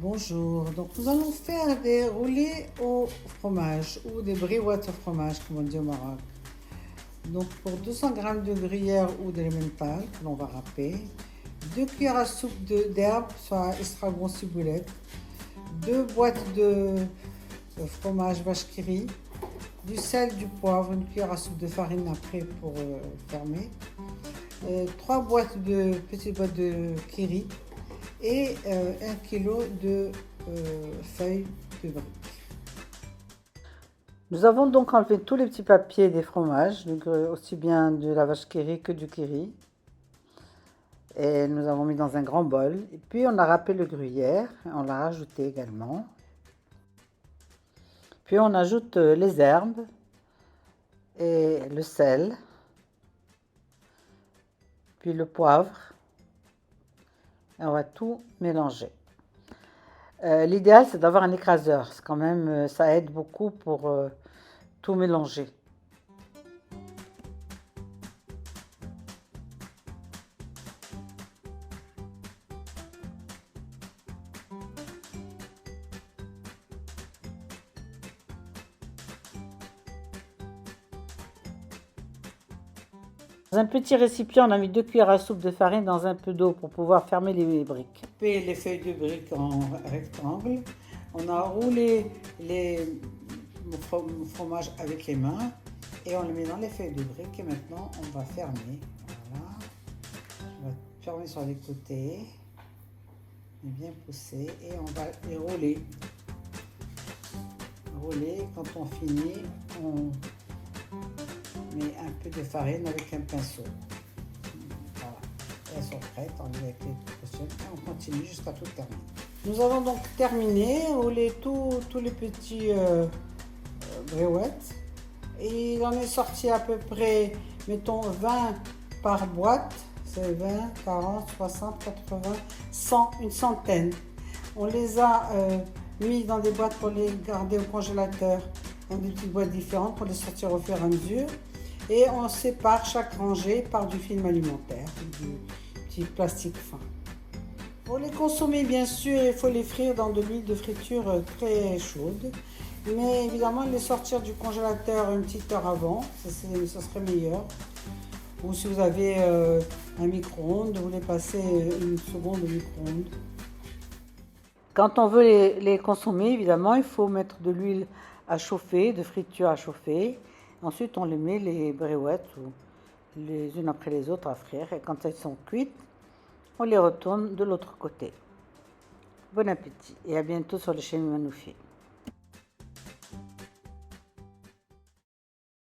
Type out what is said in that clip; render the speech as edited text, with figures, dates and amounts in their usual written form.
Bonjour, donc nous allons faire des roulés au fromage ou des briouettes au fromage comme on dit au Maroc. Donc pour 200 g de gruyère ou d'emmental que l'on va râper, 2 cuillères à soupe d'herbe, soit estragon ciboulette, 2 boîtes de fromage vache qui rit, du sel, du poivre, une cuillère à soupe de farine après pour fermer, 3 petites boîtes de kiri et 1 kg de feuilles de briques. Nous avons donc enlevé tous les petits papiers des fromages, donc aussi bien de la vache qui rit que du kiri. Et nous avons mis dans un grand bol. Et puis on a râpé le gruyère, on l'a rajouté également. Puis on ajoute les herbes et le sel, puis le poivre. Et on va tout mélanger. L'idéal, c'est d'avoir un écraseur. C'est quand même, ça aide beaucoup pour tout mélanger. Dans un petit récipient, on a mis 2 cuillères à soupe de farine dans un peu d'eau pour pouvoir fermer les briques. Couper les feuilles de briques en rectangle. On a roulé le fromage avec les mains et on le met dans les feuilles de briques. Et maintenant, on va fermer. Voilà. On va fermer sur les côtés. Et bien pousser et on va les rouler. Quand on finit, on met un peu de farine avec un pinceau. Voilà, elles sont prêtes, on les met avec les pochons et on continue jusqu'à tout terminer. Nous avons donc terminé, roulé tous les petits briouettes et il en est sorti à peu près, mettons 20 par boîte, c'est 20, 40, 60, 80, 100, une centaine. On les a mis dans des boîtes pour les garder au congélateur, dans des petites boîtes différentes pour les sortir au fur et à mesure. Et on sépare chaque rangée par du film alimentaire, du petit plastique fin. Pour les consommer, bien sûr, il faut les frire dans de l'huile de friture très chaude. Mais évidemment, les sortir du congélateur une petite heure avant, ça serait meilleur. Ou si vous avez un micro-ondes, vous les passez une seconde au micro-ondes. Quand on veut les consommer, évidemment, il faut mettre de l'huile à chauffer, de friture à chauffer. Ensuite, on les met, les briouettes, les unes après les autres à frire. Et quand elles sont cuites, on les retourne de l'autre côté. Bon appétit et à bientôt sur la chaîne Manoufi.